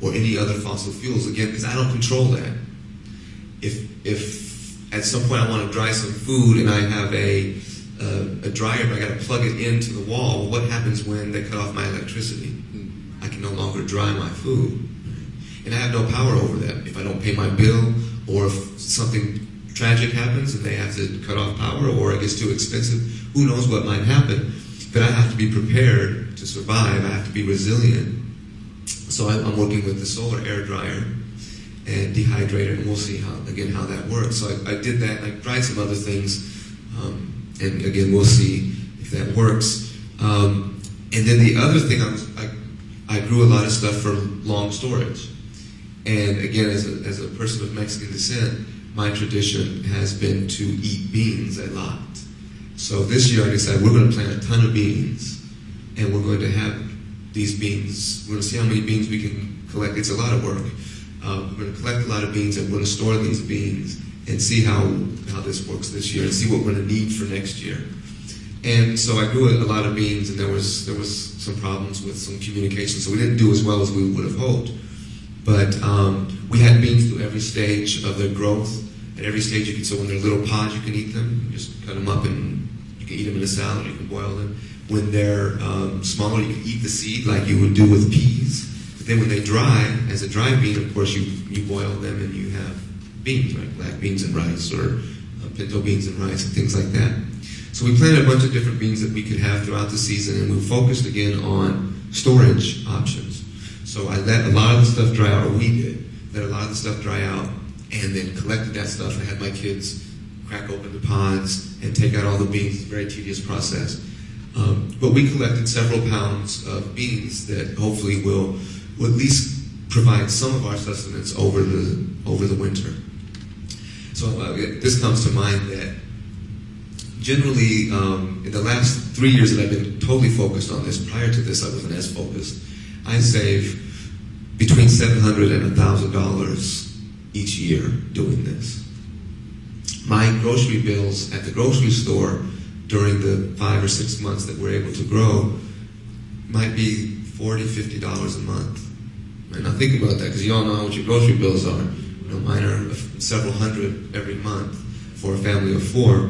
or any other fossil fuels, again, because I don't control that. If at some point I want to dry some food and I have a dryer, but I got to plug it into the wall, what happens when they cut off my electricity? I can no longer dry my food. And I have no power over that. If I don't pay my bill, or if something tragic happens and they have to cut off power, or it gets too expensive, who knows what might happen. But I have to be prepared to survive. I have to be resilient. So I'm working with the solar air dryer and dehydrator, and we'll see how that works. So I did that, and I tried some other things, and again, we'll see if that works. And then the other thing, I grew a lot of stuff for long storage. And again, as a person of Mexican descent, my tradition has been to eat beans a lot. So this year I decided we're going to plant a ton of beans, and we're going to have these beans. We're going to see how many beans we can collect. It's a lot of work. We're going to collect a lot of beans, and we're going to store these beans and see how this works this year, and see what we're going to need for next year. And so I grew a lot of beans, and there was some problems with some communication, so we didn't do as well as we would have hoped. But we had beans through every stage of their growth. At every stage, so when they're little pods, you can eat them. You just cut them up, and you can eat them in a salad. You can boil them. When they're smaller, you can eat the seed like you would do with peas. But then when they dry, as a dry bean, of course, you boil them, and you have beans, right? Black beans and rice, or pinto beans and rice, and things like that. So we planted a bunch of different beans that we could have throughout the season, and we focused again on storage options. So I let a lot of the stuff dry out, or we did, let a lot of the stuff dry out, and then collected that stuff. I had my kids crack open the pods and take out all the beans. It's a very tedious process. But we collected several pounds of beans that hopefully will at least provide some of our sustenance over the winter. So this comes to mind that generally in the last 3 years that I've been totally focused on this, prior to this I wasn't as focused, I save between $700 and $1,000 each year doing this. My grocery bills at the grocery store during the 5 or 6 months that we're able to grow might be $40, $50 a month. And now think about that, because you all know what your grocery bills are. You know, mine are several hundred every month for a family of 4.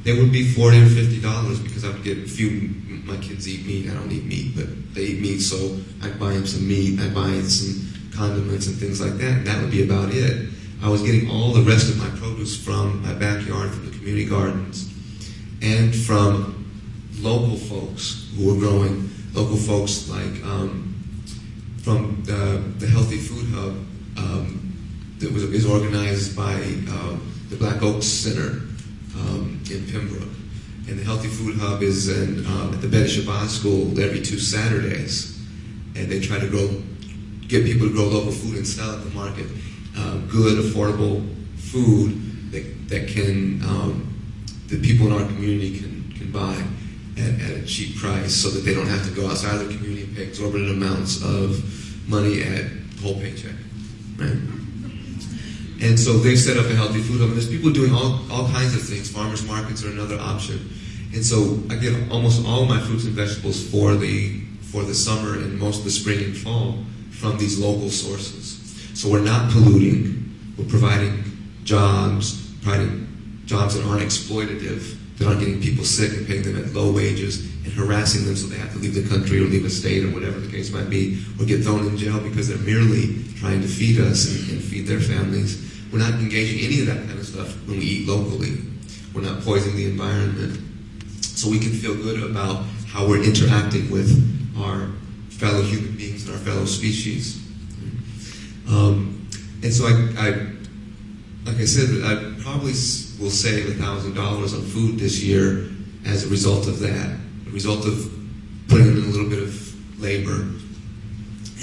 They would be $40 or $50 because I would get a few. My kids eat meat. I don't eat meat, but they eat meat, so I'd buy them some meat. I'd buy some condiments and things like that, and that would be about it. I was getting all the rest of my produce from my backyard, from the community gardens, and from local folks who were growing. Local folks like from the Healthy Food Hub that is organized by the Black Oaks Center in Pembroke. And the Healthy Food Hub is at the Betty Shabazz School every 2 Saturdays. And they try to get people to grow local food and sell at the market. Good, affordable food that people in our community can buy at a cheap price, so that they don't have to go outside of the community and pay exorbitant amounts of money at whole paycheck, right? And so they've set up a Healthy Food Hub, and there's people doing all kinds of things. Farmers markets are another option. And so I get almost all my fruits and vegetables for the summer and most of the spring and fall from these local sources. So we're not polluting. We're providing jobs that aren't exploitative, that aren't getting people sick and paying them at low wages and harassing them so they have to leave the country or leave a state or whatever the case might be, or get thrown in jail because they're merely trying to feed us and feed their families. We're not engaging any of that kind of stuff when we eat locally. We're not poisoning the environment. So we can feel good about how we're interacting with our fellow human beings and our fellow species. And so like I said, I probably will save $1,000 on food this year as a result of that, a result of putting in a little bit of labor.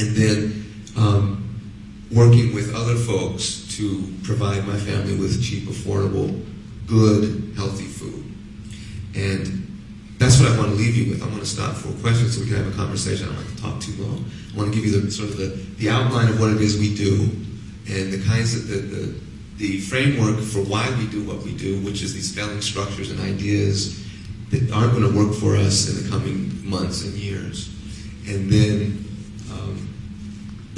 And then working with other folks to provide my family with cheap, affordable, good, healthy food. And that's what I want to leave you with. I want to stop for questions so we can have a conversation. I don't like to talk too long. I want to give you the outline of what it is we do, and the kinds of the framework for why we do what we do, which is these failing structures and ideas that aren't going to work for us in the coming months and years. And then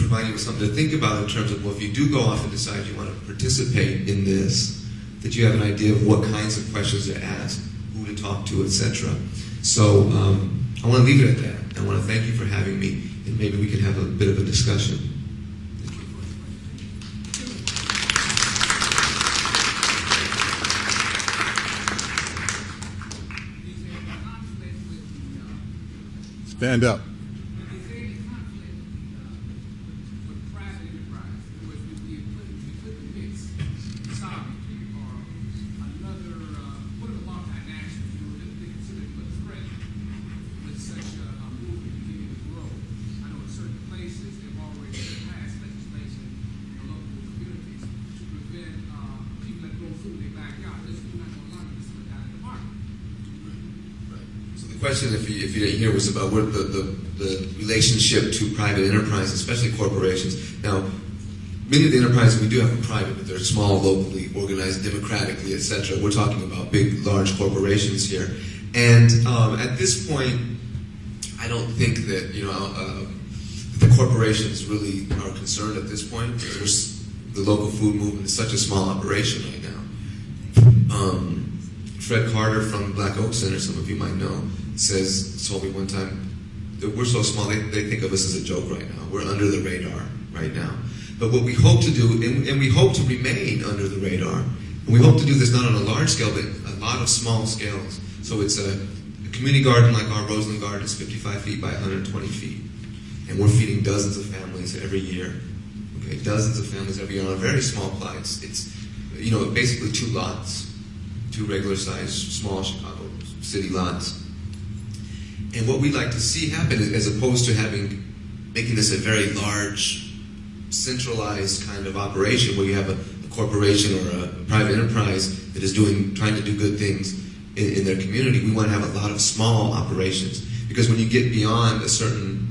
provide you with something to think about in terms of, well, if you do go off and decide you want to participate in this, that you have an idea of what kinds of questions to ask, who to talk to, etc. So I want to leave it at that. I want to thank you for having me, and maybe we can have a bit of a discussion. Stand up. The question, if you didn't hear, was about what the relationship to private enterprise, especially corporations. Now, many of the enterprises we do have are private, but they're small, locally organized, democratically, etc. We're talking about big, large corporations here. And at this point, I don't think that the corporations really are concerned at this point, because the local food movement is such a small operation right now. Fred Carter from Black Oak Center, some of you might know, told me one time that we're so small they think of us as a joke right now. We're under the radar right now. But what we hope to do, and we hope to remain under the radar, and we hope to do this not on a large scale, but a lot of small scales. So it's a community garden like our Roseland Garden is 55 feet by 120 feet. And we're feeding dozens of families every year. Okay, dozens of families every year on a very small plot. It's basically 2 lots, 2 regular-sized, small Chicago city lots. And what we'd like to see happen, as opposed to making this a very large, centralized kind of operation where you have a corporation or a private enterprise that is trying to do good things in their community, we want to have a lot of small operations. Because when you get beyond a certain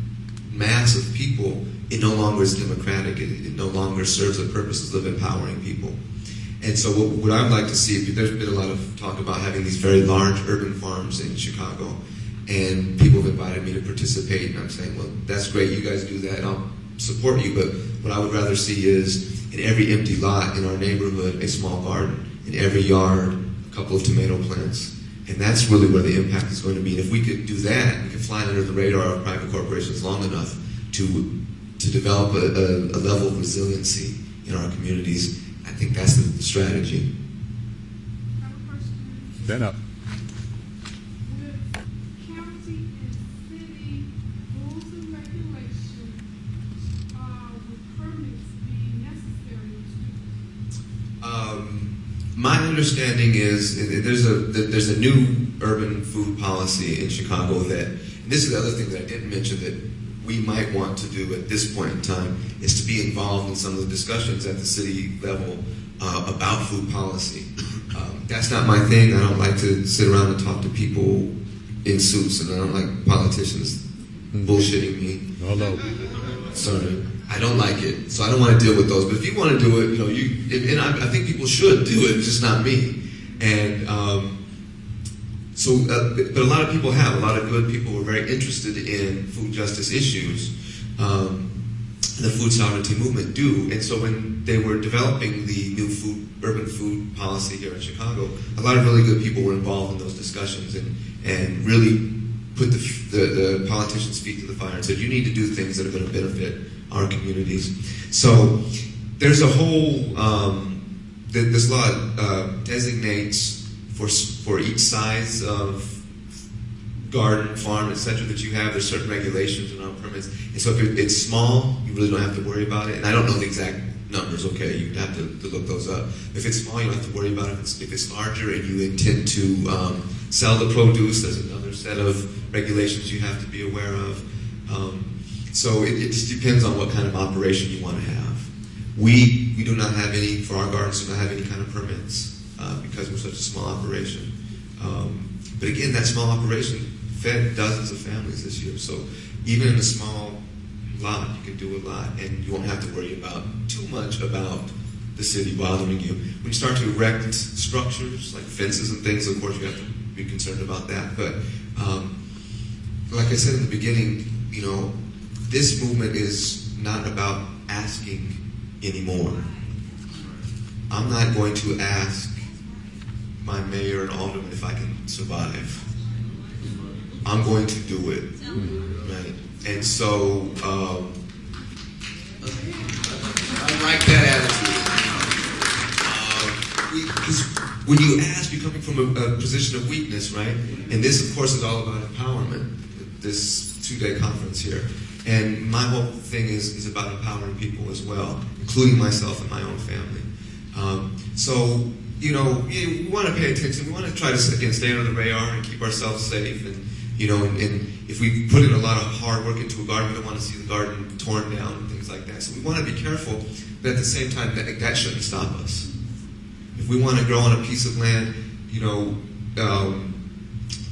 mass of people, it no longer is democratic. It no longer serves the purposes of empowering people. And so what I'd like to see, there's been a lot of talk about having these very large urban farms in Chicago, and people have invited me to participate, and I'm saying, well, that's great, you guys do that, I'll support you, but what I would rather see is, in every empty lot in our neighborhood, a small garden, in every yard, a couple of tomato plants. And that's really where the impact is going to be. And if we could do that, we could fly under the radar of private corporations long enough to develop a level of resiliency in our communities. I think that's the strategy. I have a question. Stand up. With county and city rules and regulations, would permits be necessary to? My understanding is there's a new urban food policy in Chicago and this is the other thing that I didn't mention that we might want to do at this point in time, is to be involved in some of the discussions at the city level about food policy. That's not my thing. I don't like to sit around and talk to people in suits, and I don't like politicians bullshitting me. Oh, no. Sorry. I don't like it, so I don't want to deal with those. But if you want to do it, I think people should do it, just not me. And but a lot of people have. A lot of good people were very interested in food justice issues. The food sovereignty movement do. And so when they were developing the new urban food policy here in Chicago, a lot of really good people were involved in those discussions and really put the politicians' feet to the fire and said, you need to do things that are going to benefit our communities. So there's a whole, this law designates for each size of garden, farm, etc. that you have, there's certain regulations around permits. And so if it's small, you really don't have to worry about it. And I don't know the exact numbers, okay, you'd have to look those up. If it's small, you don't have to worry about it. If it's larger and you intend to sell the produce, there's another set of regulations you have to be aware of. So it just depends on what kind of operation you want to have. We do not have any, for our gardens, do not have any kind of permits because we're such a small operation. But again, that small operation fed dozens of families this year. So even in a small lot, you can do a lot, and you won't have to worry about too much about the city bothering you. When you start to erect structures like fences and things, of course you have to be concerned about that. But like I said in the beginning, this movement is not about asking anymore. I'm not going to ask my mayor and alderman if I can survive. I'm going to do it, right? And so I like that attitude. Because when you ask, you're coming from a position of weakness, right? And this, of course, is all about empowerment, this 2-day conference here. And my whole thing is about empowering people as well, including myself and my own family. So, you know, we want to pay attention. We want to try to, again, stay under the radar and keep ourselves safe. And, you know, and if we put in a lot of hard work into a garden, we don't want to see the garden torn down and things like that. So we want to be careful, but at the same time, that shouldn't stop us. If we want to grow on a piece of land, you know,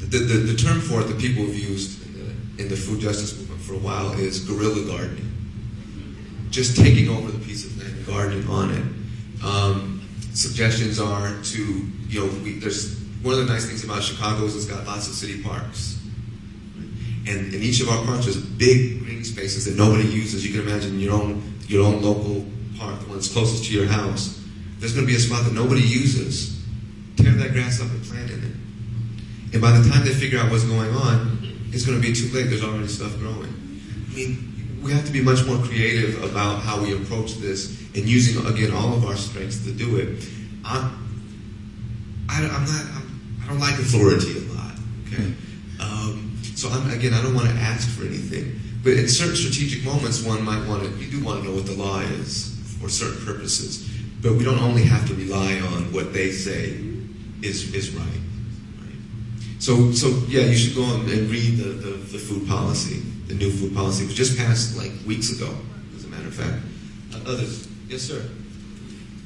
the term for it that people have used in the food justice movement for a while is guerrilla gardening. Just taking over the piece of land and gardening on it. Suggestions are to, you know, there's one of the nice things about Chicago is it's got lots of city parks. And in each of our parks, there's big green spaces that nobody uses. You can imagine your own local park, the one that's closest to your house. There's going to be a spot that nobody uses. Tear that grass up and plant in it. And by the time they figure out what's going on, it's going to be too late. There's already stuff growing. I mean, we have to be much more creative about how we approach this and using, again, all of our strengths to do it. I don't like authority a lot, okay? So I don't want to ask for anything. But in certain strategic moments, you do want to know what the law is for certain purposes. But we don't only have to rely on what they say is right. So yeah, you should go and read the food policy, the new food policy. It was just passed like weeks ago, as a matter of fact. Others? Yes, sir.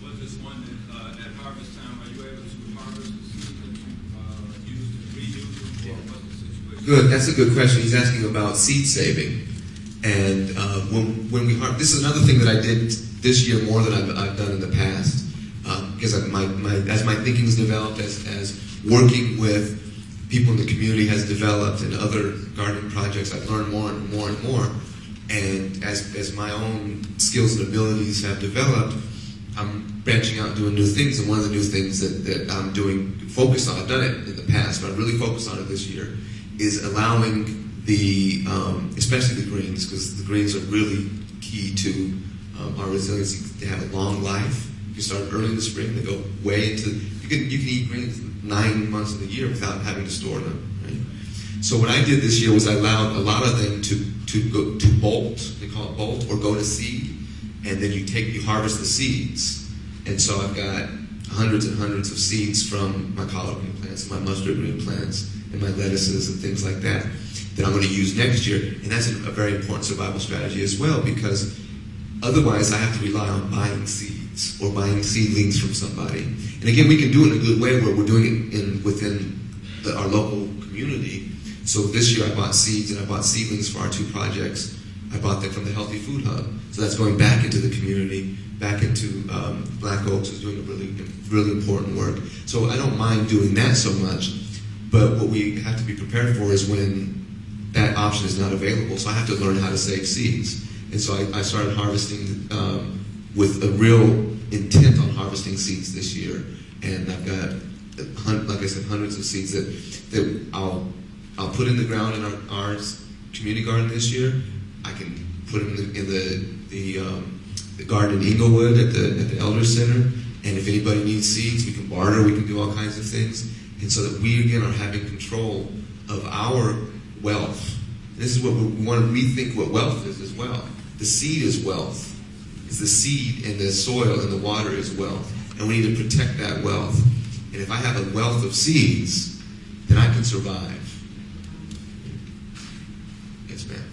Was this one that at harvest time, are you able to harvest the seeds that you use to reuse them, or what's the situation? Good, that's a good question. He's asking about seed saving. And when we harvest, this is another thing that I did this year more than I've done in the past. Because as my thinking has developed, as working with people in the community has developed and other gardening projects, I've learned more and more and more. And as my own skills and abilities have developed, I'm branching out and doing new things. And one of the new things that I'm focused on, I've done it in the past, but I'm really focused on it this year, is allowing especially the greens, because the greens are really key to our resiliency. They have a long life. You start early in the spring, they go way into, you can eat greens 9 months of the year without having to store them, right? So what I did this year was I allowed a lot of them to go to bolt, they call it bolt, or go to seed, and then you harvest the seeds. And so I've got hundreds and hundreds of seeds from my collard green plants, and my mustard green plants, and my lettuces and things like that I'm going to use next year. And that's a very important survival strategy as well, because otherwise I have to rely on buying seeds or buying seedlings from somebody. And again, we can do it in a good way where we're doing it within our local community. So this year I bought seeds and I bought seedlings for our 2 projects. I bought them from the Healthy Food Hub. So that's going back into the community, back into Black Oaks, is doing a really, really important work. So I don't mind doing that so much, but what we have to be prepared for is when that option is not available. So I have to learn how to save seeds. And so I started harvesting with a real intent on harvesting seeds this year. And I've got, like I said, hundreds of seeds that I'll put in the ground in our community garden this year. I can put them in the garden in Inglewood at the Elder Center. And if anybody needs seeds, we can barter, we can do all kinds of things. And so that we, again, are having control of our wealth. This is what we want to rethink what wealth is as well. The seed is wealth. It's the seed and the soil and the water is wealth. And we need to protect that wealth. And if I have a wealth of seeds, then I can survive. Yes, ma'am.